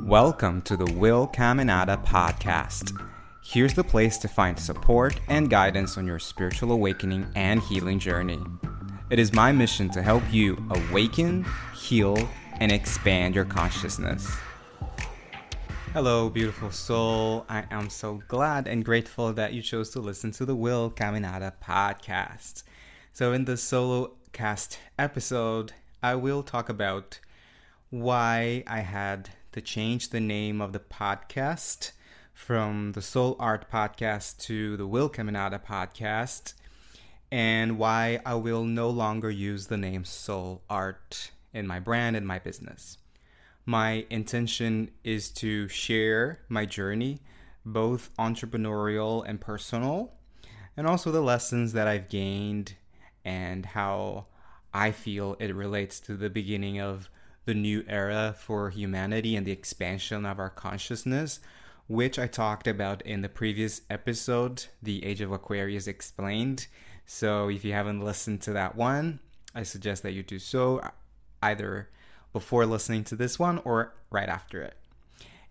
Welcome to the Caminada podcast. Here's the place to find support and guidance on your spiritual awakening and healing journey. It is my mission to help you awaken, heal, and expand your consciousness. Hello, beautiful soul. I am so glad and grateful that you chose to listen to the Caminada podcast. So in this solo cast episode, I will talk about why I had to change the name of the podcast from the Soul Art podcast to the Caminada podcast, and why I will no longer use the name Soul Art in my brand and my business. My intention is to share my journey, both entrepreneurial and personal, and also the lessons that I've gained and how I feel it relates to the beginning of the new era for humanity and the expansion of our consciousness, which I talked about in the previous episode, The Age of Aquarius Explained. So if you haven't listened to that one, I suggest that you do so either before listening to this one or right after it.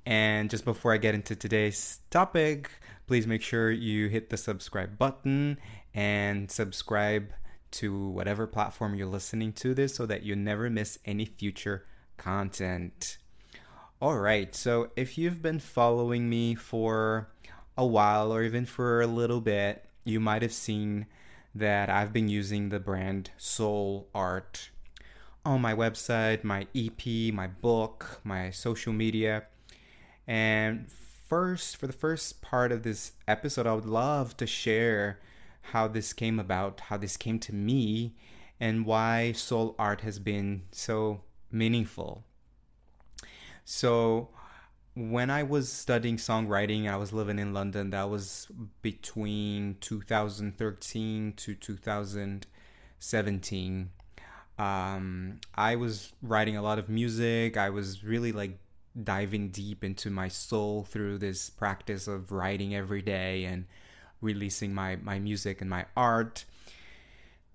And just before I get into today's topic, please make sure you hit the subscribe button and subscribe to whatever platform you're listening to this so that you never miss any future content. All right, so if you've been following me for a while or even for a little bit, you might have seen that I've been using the brand Soul Art on my website, my EP, my book, my social media. And for the first part of this episode, I would love to share how this came about, how this came to me, and why Soul Art has been so meaningful. So when I was studying songwriting, I was living in London. That was between 2013 to 2017. I was writing a lot of music. I was really diving deep into my soul through this practice of writing every day and releasing my music and my art.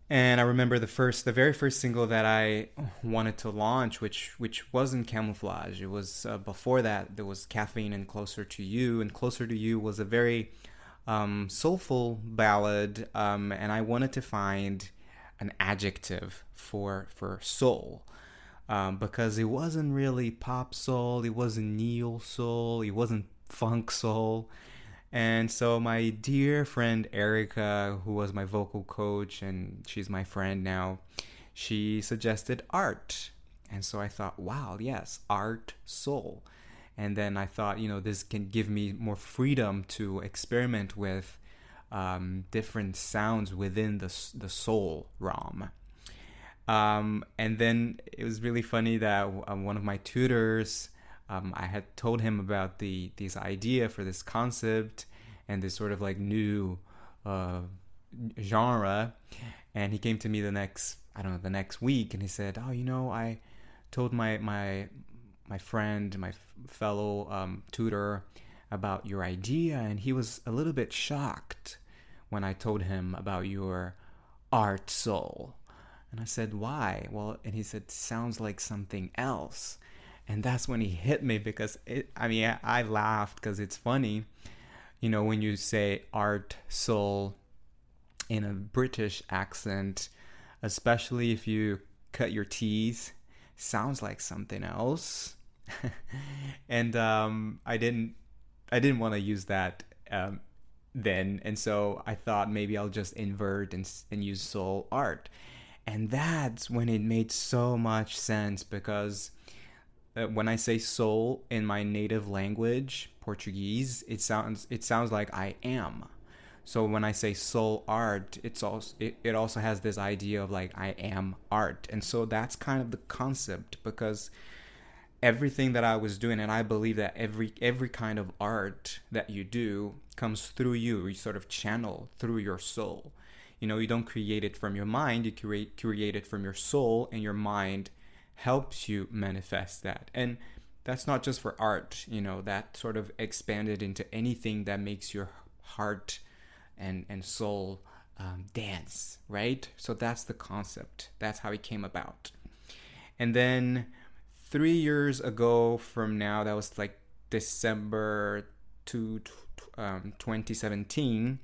And I remember the very first single that I wanted to launch, which wasn't Camouflage. It was before that. There was Caffeine and Closer to You, and Closer to You was a very soulful ballad, and I wanted to find an adjective for soul, because it wasn't really pop soul, it wasn't neo soul, it wasn't funk soul. And so my dear friend Erica, who was my vocal coach, and she's my friend now, she suggested art. And so I thought, wow, yes, art, soul. And then I thought, this can give me more freedom to experiment with different sounds within the soul realm. And then it was really funny that one of my tutors, I had told him about this idea for this concept and this sort of new genre, and he came to me the next week, and he said, I told my friend, my fellow tutor about your idea, and he was a little bit shocked when I told him about your art soul. And I said, why? Well, and he said, sounds like something else. And that's when he hit me, because I laughed because it's funny, when you say art, soul in a British accent, especially if you cut your T's, sounds like something else. And I didn't want to use that then, and so I thought maybe I'll just invert and use soul art. And that's when it made so much sense, because when I say soul in my native language, Portuguese, it sounds like I am. So when I say soul art, it also has this idea of I am art. And so that's kind of the concept, because everything that I was doing, and I believe that every kind of art that you do comes through you. You sort of channel through your soul. You don't create it from your mind, you create it from your soul, and your mind helps you manifest that. And that's not just for art, that sort of expanded into anything that makes your heart and soul dance, right? So that's the concept. That's how it came about. And then 3 years ago from now, that was like December 2017,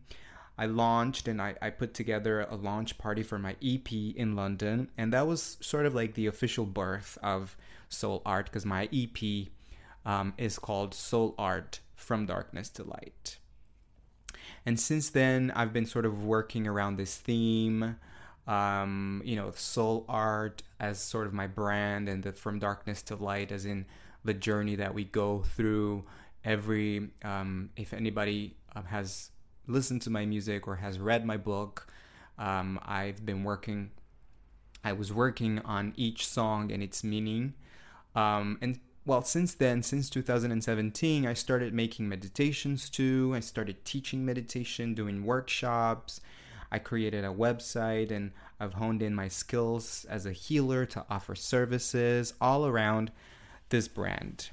I launched and I put together a launch party for my EP in London. And that was sort of like the official birth of Soul Art, because my EP is called Soul Art From Darkness to Light. And since then, I've been sort of working around this theme, soul art as sort of my brand, and the From Darkness to Light as in the journey that we go through every, if anybody has listened to my music or has read my book, I was working on each song and its meaning. Since then, since 2017, I started making meditations too. I started teaching meditation, doing workshops. I created a website, and I've honed in my skills as a healer to offer services all around this brand.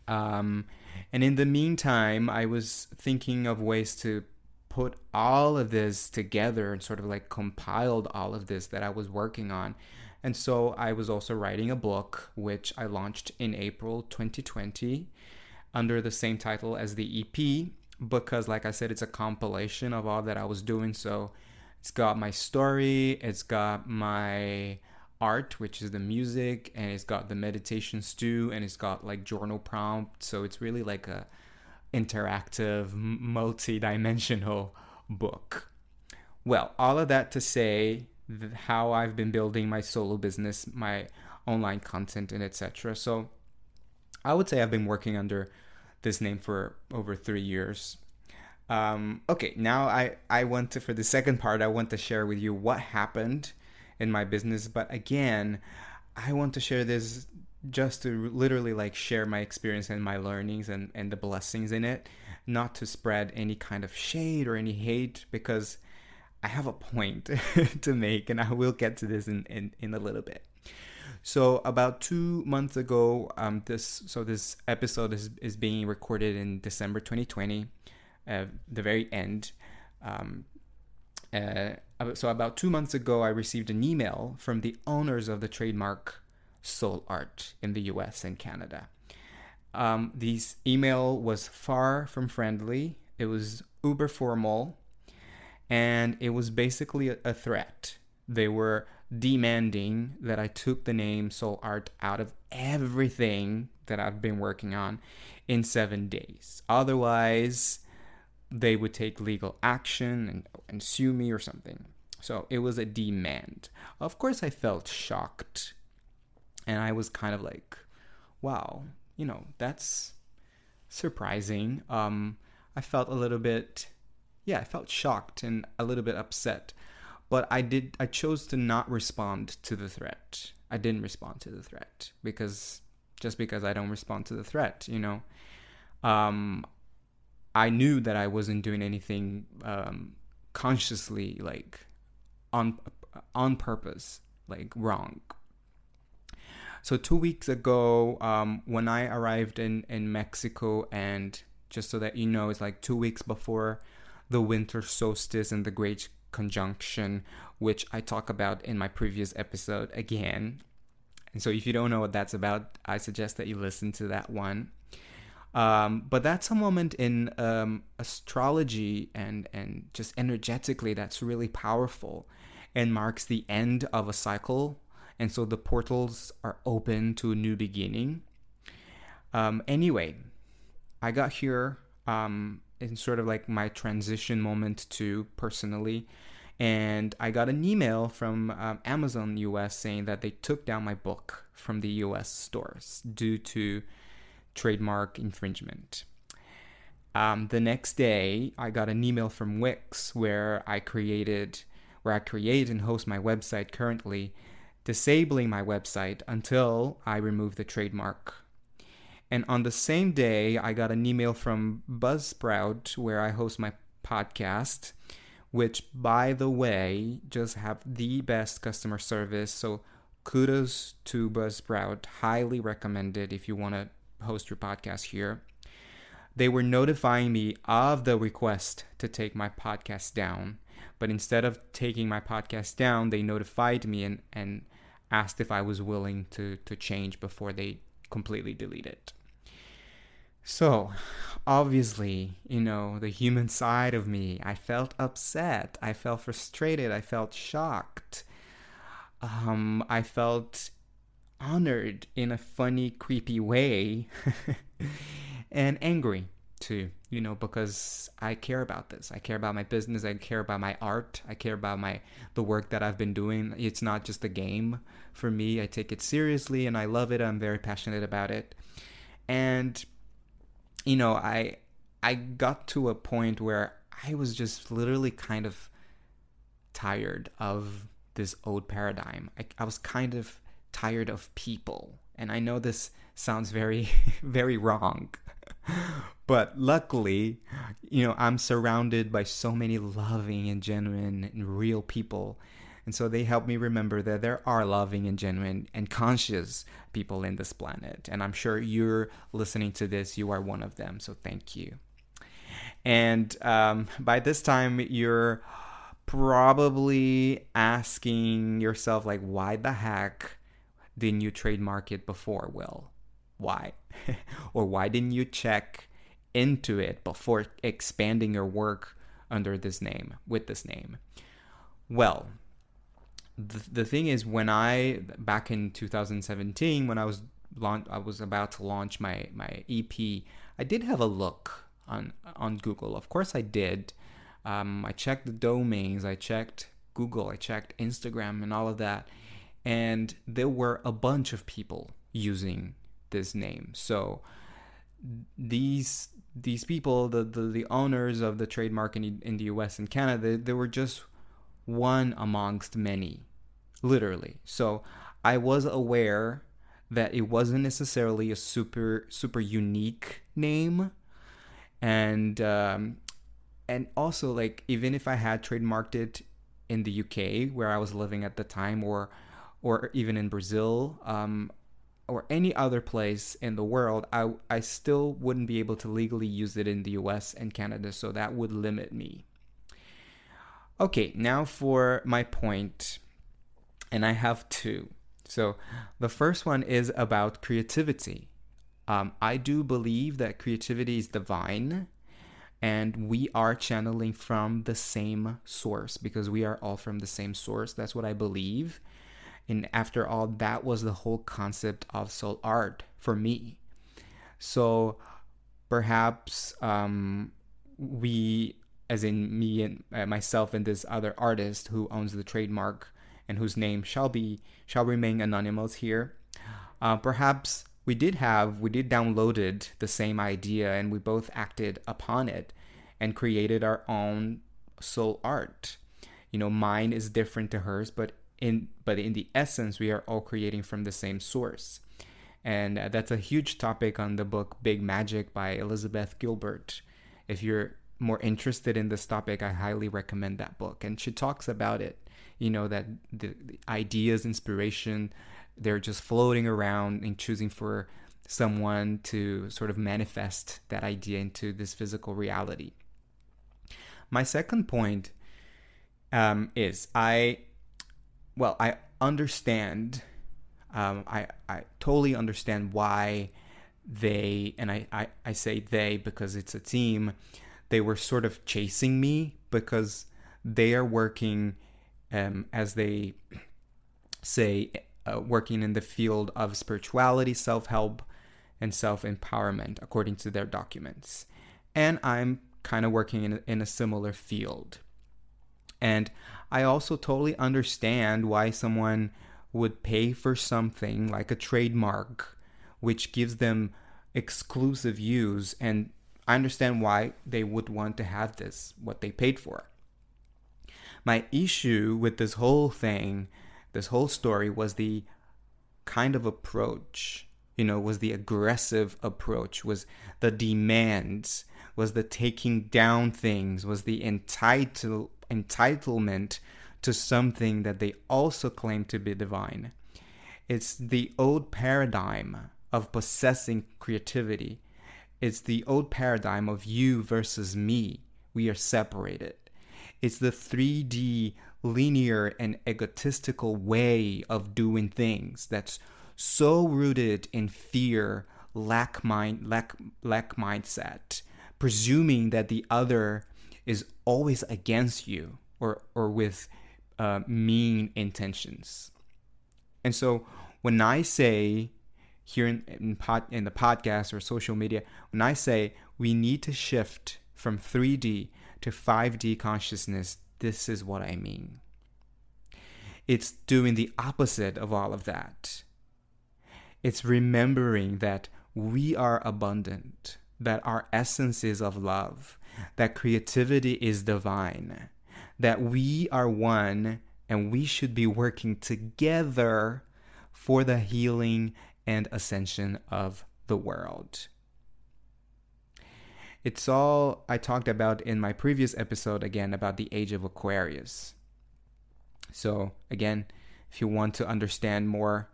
And in the meantime, I was thinking of ways to put all of this together and sort of like compiled all of this that I was working on. And so I was also writing a book, which I launched in April 2020 under the same title as the EP, because like I said, it's a compilation of all that I was doing. So it's got my story, it's got my art, which is the music, and it's got the meditations too, and it's got like journal prompts. So it's really like a interactive, multi-dimensional book. Well, all of that to say how I've been building my solo business, my online content, and etc. So I would say I've been working under this name for over 3 years. Okay, now I want to, for the second part, I want to share with you what happened in my business. But again, I want to share this just to literally like share my experience and my learnings and the blessings in it, not to spread any kind of shade or any hate, because I have a point to make, and I will get to this in a little bit. So about 2 months ago, this episode is being recorded in December 2020, the very end. So about 2 months ago, I received an email from the owners of the trademark Soul Art in the US and Canada. This email was far from friendly. It was uber formal, and it was basically a threat. They were demanding that I took the name Soul Art out of everything that I've been working on in 7 days. Otherwise, they would take legal action and sue me or something. So it was a demand. Of course, I felt shocked. And I was kind of like, wow, that's surprising. I felt a little bit, I felt shocked and a little bit upset. But I chose to not respond to the threat. I didn't respond to the threat because I don't respond to the threat, I knew that I wasn't doing anything consciously, like on purpose, like wrong. So 2 weeks ago, when I arrived in Mexico, and just so that you know, it's like 2 weeks before the winter solstice and the Great Conjunction, which I talk about in my previous episode again. And so if you don't know what that's about, I suggest that you listen to that one. But that's a moment in astrology and just energetically that's really powerful and marks the end of a cycle. And so the portals are open to a new beginning. Anyway, I got here in sort of like my transition moment too, personally. And I got an email from Amazon US saying that they took down my book from the US stores due to trademark infringement. The next day, I got an email from Wix where I create and host my website currently, disabling my website until I remove the trademark. And on the same day, I got an email from Buzzsprout where I host my podcast, which, by the way, just have the best customer service. So kudos to Buzzsprout. Highly recommended if you want to host your podcast here. They were notifying me of the request to take my podcast down. But instead of taking my podcast down, they notified me and asked if I was willing to change before they completely delete it. So, obviously, the human side of me, I felt upset, I felt frustrated, I felt shocked. I felt honored in a funny, creepy way, and angry too, because I care about this. I care about my business. I care about my art. I care about the work that I've been doing. It's not just a game for me. I take it seriously and I love it. I'm very passionate about it. And, I got to a point where I was just literally kind of tired of this old paradigm. I was kind of tired of people. And I know this sounds very, very wrong. But luckily, I'm surrounded by so many loving and genuine and real people. And so they help me remember that there are loving and genuine and conscious people in this planet. And I'm sure you're listening to this, you are one of them. So thank you. And by this time, you're probably asking yourself, like, why the heck didn't you trademark it before, Will? Why? Or why didn't you check into it before expanding your work under this name, with this name? Well, the thing is, back in 2017, when I was about to launch my EP, I did have a look on Google. Of course I did. I checked the domains, I checked Google, I checked Instagram and all of that. And there were a bunch of people using this name. So these people, the owners of the trademark in the US and Canada, they were just one amongst many, literally. So I was aware that it wasn't necessarily a super unique name, and also, like, even if I had trademarked it in the UK where I was living at the time, or even in Brazil, or any other place in the world, I still wouldn't be able to legally use it in the US and Canada, so that would limit me. Okay, now for my point, and I have two. So the first one is about creativity. I do believe that creativity is divine, and we are channeling from the same source, because we are all from the same source. That's what I believe. And after all, that was the whole concept of soul art for me. So perhaps we, as in me and myself and this other artist who owns the trademark and whose name shall remain anonymous here, perhaps we downloaded the same idea, and we both acted upon it and created our own soul art. Mine is different to hers, but in the essence, we are all creating from the same source. And that's a huge topic on the book Big Magic by Elizabeth Gilbert. If you're more interested in this topic, I highly recommend that book. And she talks about it, that the ideas, inspiration, they're just floating around and choosing for someone to sort of manifest that idea into this physical reality. My second point is I understand, I totally understand why they, and I say they because it's a team, they were sort of chasing me, because they are working, as they say, working in the field of spirituality, self-help, and self-empowerment, according to their documents. And I'm kind of working in a similar field. And I also totally understand why someone would pay for something like a trademark, which gives them exclusive use. And I understand why they would want to have this, what they paid for. My issue with this whole thing, this whole story, was the kind of approach, was the aggressive approach, was the demands, was the taking down things, was the entitlement to something that they also claim to be divine. It's the old paradigm of possessing creativity. It's the old paradigm of you versus me. We are separated. It's the 3D linear and egotistical way of doing things that's so rooted in fear, lack mindset, presuming that the other is always against you or with mean intentions. And so when I say here in the podcast or social media, when I say we need to shift from 3D to 5D consciousness, this is what I mean. It's doing the opposite of all of that. It's remembering that we are abundant, that our essence is of love, that creativity is divine, that we are one and we should be working together for the healing and ascension of the world. It's all I talked about in my previous episode, again, about the age of Aquarius. So again, if you want to understand more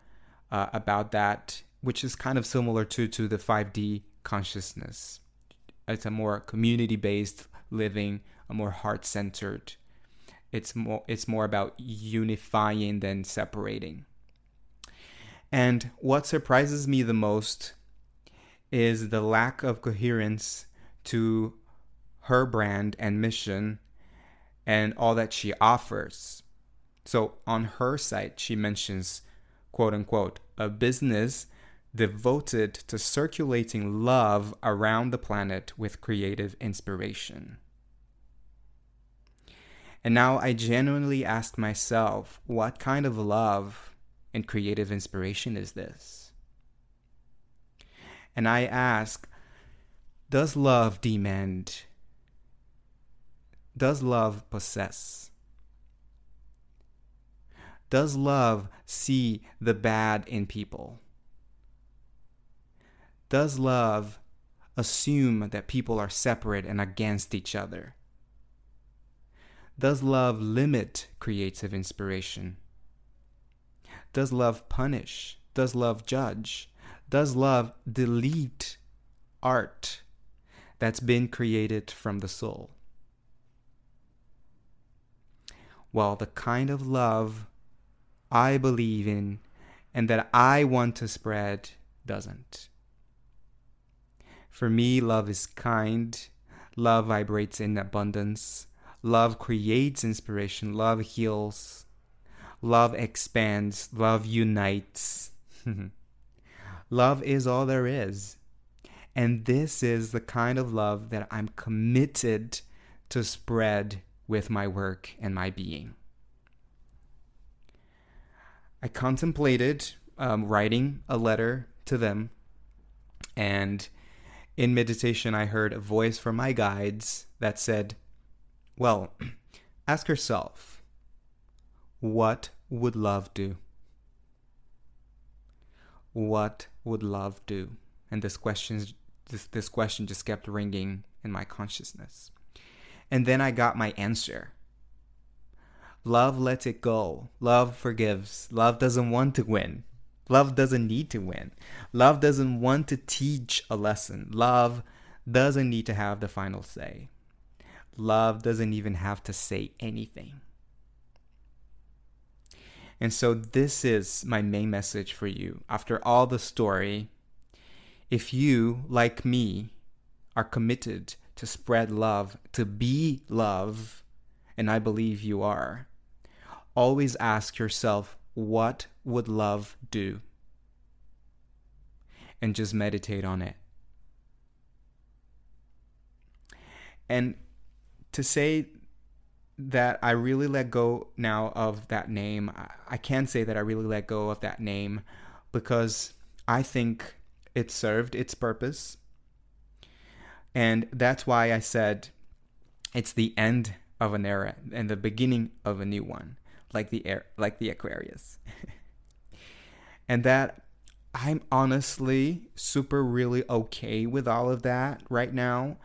about that, which is kind of similar to the 5D consciousness. It's a more community-based living, a more heart-centered. It's more about unifying than separating. And what surprises me the most is the lack of coherence to her brand and mission and all that she offers. So on her site, she mentions, quote unquote, a business devoted to circulating love around the planet with creative inspiration. And now I genuinely ask myself, what kind of love and creative inspiration is this? And I ask, does love demand? Does love possess? Does love see the bad in people? Does love assume that people are separate and against each other? Does love limit creative inspiration? Does love punish? Does love judge? Does love delete art that's been created from the soul? Well, the kind of love I believe in and that I want to spread doesn't. For me, love is kind. Love vibrates in abundance. Love creates inspiration. Love heals. Love expands. Love unites. Love is all there is. And this is the kind of love that I'm committed to spread with my work and my being. I contemplated writing a letter to them, and in meditation I heard a voice from my guides that said, well, ask yourself, what would love do? What would love do? And this question just kept ringing in my consciousness. And then I got my answer. Love lets it go. Love forgives. Love doesn't want to win. Love doesn't need to win. Love doesn't want to teach a lesson. Love doesn't need to have the final say. Love doesn't even have to say anything. And so this is my main message for you. After all the story, if you, like me, are committed to spread love, to be love, and I believe you are, always ask yourself, what would love do? And just meditate on it. And to say that I really let go now of that name, I can say that I really let go of that name because I think it served its purpose. And that's why I said it's the end of an era and the beginning of a new one, like the Aquarius. And that I'm honestly really okay with all of that right now.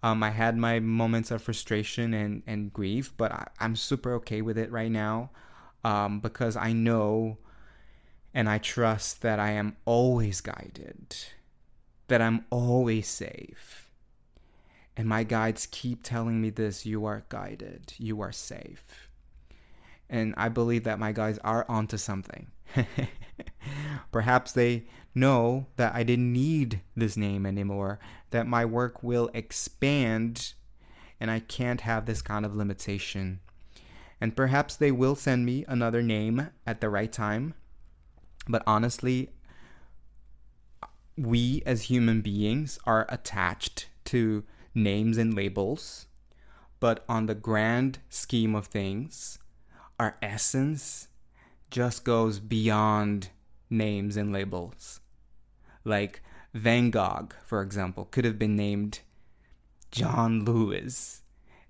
I had my moments of frustration and grief, but I'm super okay with it right now because I know and I trust that I am always guided, that I'm always safe, And my guides keep telling me this: you are guided, you are safe. And I believe that my guides are onto something. Perhaps they know that I didn't need this name anymore, that my work will expand and I can't have this kind of limitation. And perhaps they will send me another name at the right time. But honestly, we as human beings are attached to names and labels. But on the grand scheme of things, our essence just goes beyond names and labels. Like Van Gogh, for example, could have been named John Lewis,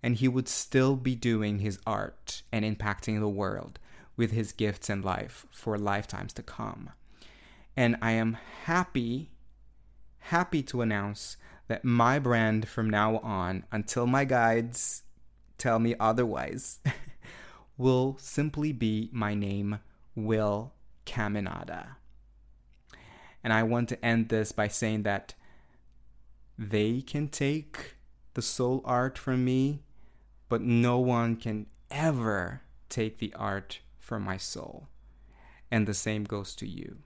and he would still be doing his art and impacting the world with his gifts and life for lifetimes to come. And I am happy to announce that my brand from now on, until my guides tell me otherwise, will simply be my name, Will Caminada. And I want to end this by saying that they can take the soul art from me, but no one can ever take the art from my soul. And the same goes to you.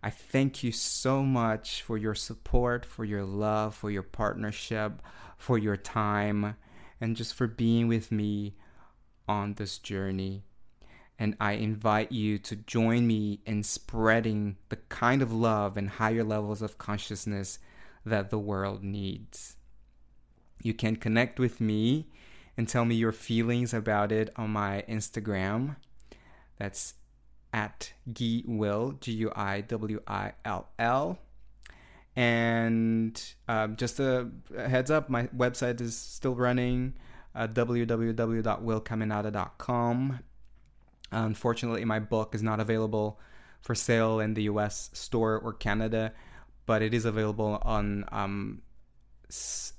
I thank you so much for your support, for your love, for your partnership, for your time, and just for being with me on this journey. And I invite you to join me in spreading the kind of love and higher levels of consciousness that the world needs. You can connect with me and tell me your feelings about it on my Instagram. That's at Guiwill, Guiwill. And just a heads up, my website is still running, www.willcaminada.com. Unfortunately, my book is not available for sale in the US store or Canada, but it is available on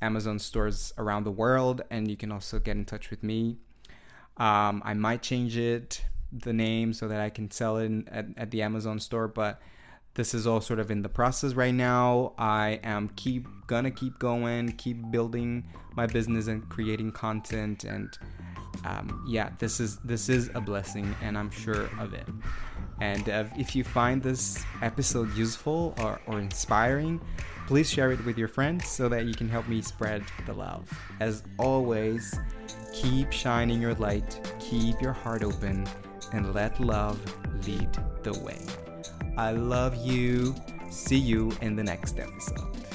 Amazon stores around the world, and you can also get in touch with me. I might change the name so that I can sell it at the Amazon store, but this is all sort of in the process right now. I am gonna keep going, keep building my business and creating content, and this is a blessing, and I'm sure of it. And if you find this episode useful or inspiring, please share it with your friends so that you can help me spread the love. As always, keep shining your light, keep your heart open, and let love lead the way. I love you. See you in the next episode.